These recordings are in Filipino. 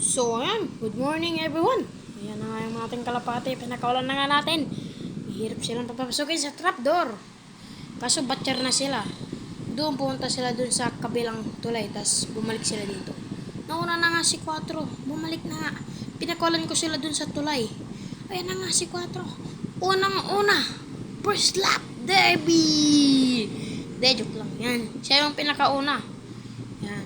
So, ayan. Good morning, everyone. Ayan na nga yung ating kalapati. Pinakawalan na nga natin. Mahirap silang papapasukin sa trapdoor. Kaso, batcher na sila. Doon, pumunta sila doon sa kabilang tulay. Tapos, bumalik sila dito. Nauna na nga si 4. Bumalik na nga. Pinakawalan ko sila doon sa tulay. Ayan na nga si 4. Unang-una. First lap derby. De, joke lang. Yan. Siya yung pinakauna. Yan.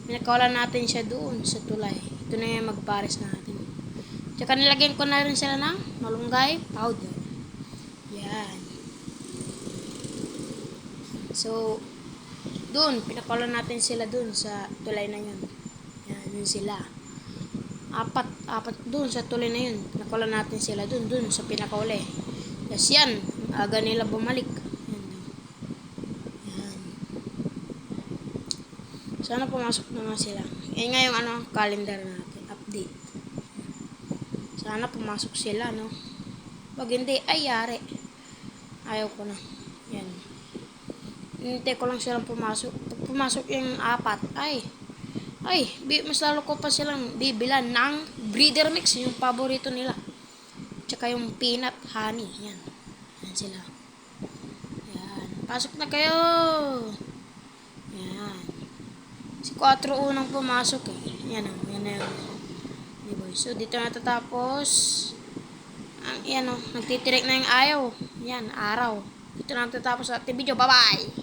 Pinakawalan natin siya doon sa tulay. Ito na yung magpares natin. Tsaka nilagyan ko na rin sila ng malunggay powder. Yan. So, doon, pinakawalan natin sila doon sa tulay na yun. Yan, yun sila. Apat doon sa tulay na yun. Pinakawalan natin sila doon sa pinakauli. Tapos yan, aga nila bumalik. Sana pumasok naman sila. Yan nga yung calendar natin. Update. Sana pumasok sila, no? Pag hindi, ay yari. Ayaw ko na. Yan. Hintay ko lang silang pumasok. Pag pumasok yung 4, mas lalo ko pa silang bibilan ng breeder mix. Yung paborito nila. Tsaka yung peanut honey. Yan. Yan sila. Yan. Pasok na kayo. Yan. Si 4 unang pumasok eh. Yan o. Yan na yun. Diba? So, dito natatapos. Yan o. Nagtitirik na yung ayaw. Yan. Araw. Dito natatapos sa ating video. Bye-bye!